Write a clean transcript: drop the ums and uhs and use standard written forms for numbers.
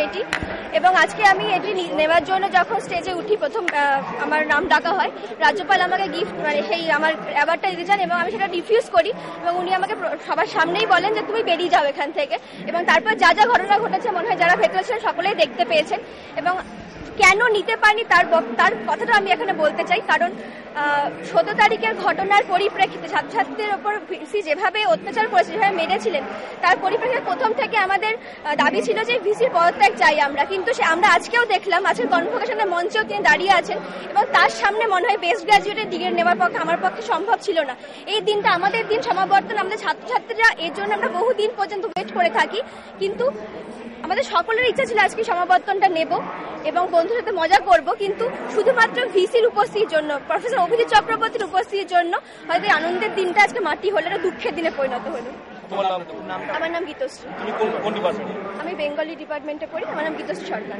এটি, এবং আজকে আমি এটি নেওয়ার জন্য যখন স্টেজে উঠি প্রথম আমার নাম ডাকা হয়, রাজ্যপাল আমাকে গিফট মানে সেই আমার অ্যাওয়ার্ডটা দিতে চান এবং আমি সেটা রিফিউজ করি এবং উনি আমাকে সবার সামনেই বলেন যে তুমি বেরিয়ে যাও এখান থেকে। এবং তারপর যা যা ঘটনা ঘটেছে মনে হয় যারা ভেতরে ছিলেন সকলেই দেখতে পেয়েছেন। এবং কেন নিতে পারিনি তার কথাটা আমি এখানে বলতে চাই, কারণ ১৭ তারিখের ঘটনার পরিপ্রেক্ষিতে ছাত্রছাত্রীদের ওপর ভিসি যেভাবে অত্যাচার করেছে, যেভাবে মেরেছিলেন, তার পরিপ্রেক্ষিতে প্রথম থেকে আমাদের দাবি ছিল যে ভিসির পদত্যাগ চাই আমরা। কিন্তু আমরা আজকেও দেখলাম, আজকের কনভোকেশনের মঞ্চেও তিনি দাঁড়িয়ে আছেন এবং তার সামনে মনে হয় বেস্ট গ্র্যাজুয়েটের ডিগ্রি নেওয়ার পক্ষে আমার পক্ষে সম্ভব ছিল না। এই দিনটা আমাদের দিন, সমাবর্তন, আমাদের ছাত্রছাত্রীরা এর জন্য আমরা বহুদিন পর্যন্ত ওয়েট করে থাকি। কিন্তু আমাদের সকলের ইচ্ছা ছিল আজকে সমাবর্তনটা নেব এবং বন্ধুর সাথে মজা করব, কিন্তু শুধুমাত্র ভিসির উপস্থিতির জন্য, প্রফেসর অভিজিৎ চক্রবর্তীর উপস্থিতির জন্য হয়তো আনন্দের দিনটা আজকে মাটি হলো, এটা দুঃখের দিনে পরিণত হলো। আমার নাম গীতশ্রী। কোন ডিপার্টমেন্টে? আমি বেঙ্গলি ডিপার্টমেন্টে পড়ি। আমার নাম গীতশ্রী সরকার।